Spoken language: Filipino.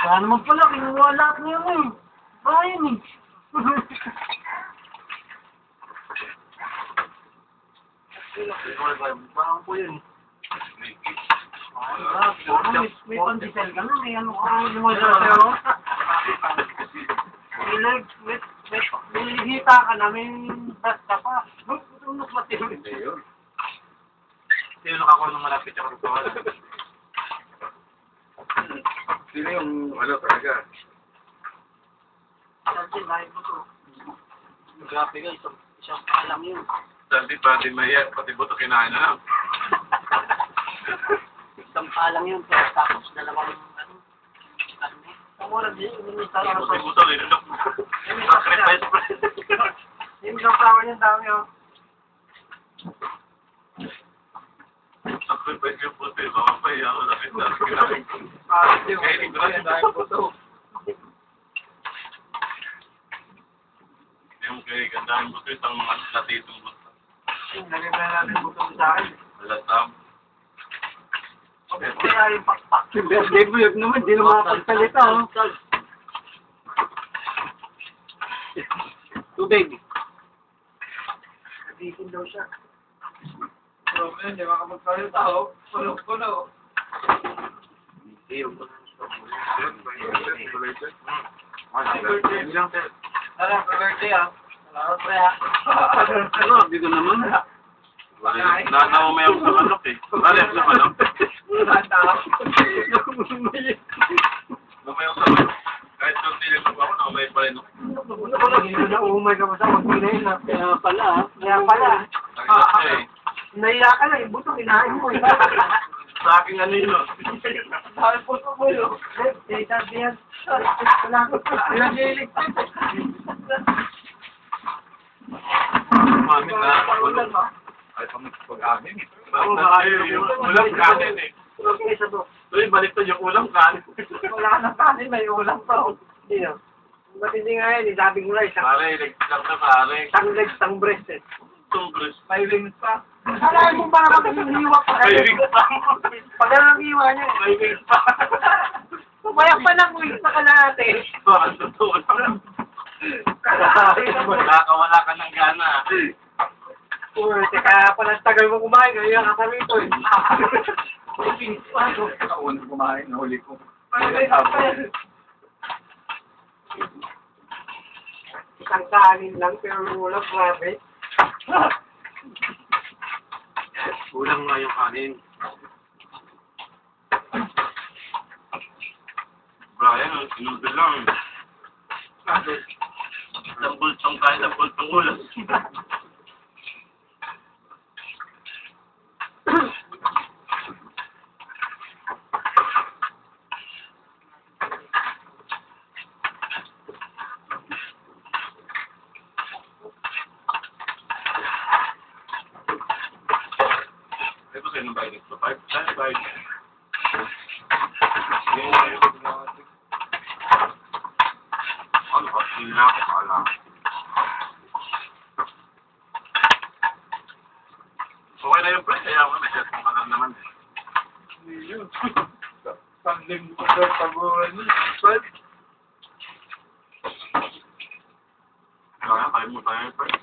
Kaya naman pala, kinuha lahat niya mo eh. Bayan eh. Parang po yun. May pandesal ka na, may ano ka. May hita ka na, may basta pa. Tunok matiro. Sino nakakuha ng malapit ako rito? Sino yung ano talaga? Kasi dahil mo to. Grabe ka, isang alam yun. Sabi pati mayat, pati buto kinain na lang. Isang palang yun, pero tapos dalawang ano. Ang oras din, inimita lang Pati ako. buto, linulok. Sacrifice pa. Yung isang flower niya, dami oh. Sacrifice yung buto, baka pa iya ako nakita. Kinain ko. Kaya hindi ko lang dahil buto. Yung kaya gandang buto, isang mga natitong buto. Lagay na natin butong sa akin. Alatam. Kaya yung pakpak. Yung birthday vlog naman, di na makapagsalita oh. Tubig. Nabisin daw siya. Pero hindi makapagsalita oh. Kulog ko na oh. Happy birthday. Tara, birthday ah. Salamat pre ah. Ano, hindi ko naman. Naumayaw sa manok eh. Alis sa manok. Naumayaw sa manok. Kahit yung tinig ko ako, naumayaw pa rin. Naumay ka pa sa magpinayin na. Kaya pala. Kaya pala. Naiya ka na, yung buto kinain mo eh. Sa akin ano yun. Dahil puto mo yun. Eh, sabi yan. Pinag-iilig. Mami na. Ay, pag-amin. Ulam kanin eh. Uy, baliktad yung ulam kanin. Wala ka ng kanin, may ulam pa. Hindi no. Ba't hindi nga yan, sabi ko na isang Pare, nagsisak na pare. legs, isang breast eh. Tumbres. May wings pa. Alam mo para hiwa pa. May wings pa. Pag ano ang hiwa niya. May wings pa. Pumayak pa ng wings sa kalahati. Parang totoo lang. Nakakawala ka ng gana. Teka, palang tagal mo kumain, ngayon ang kami ito eh. May wings pa. Kaunang kumain, nahuli ko. Isang kanin lang, pero ulam, grabe. Ulam nga yung kanin. Brian, sinudol lang. Isang bultong kain, isang bultong ulam. Ito sa'yo ng bayad ito. 5 bayad. Ano ba? Sila ko pala. Okay na yung price. Kaya ako may set kung alam naman. Yun. Panglim ko sa tabuhan yun. Kaya kaya mo tayo yung price.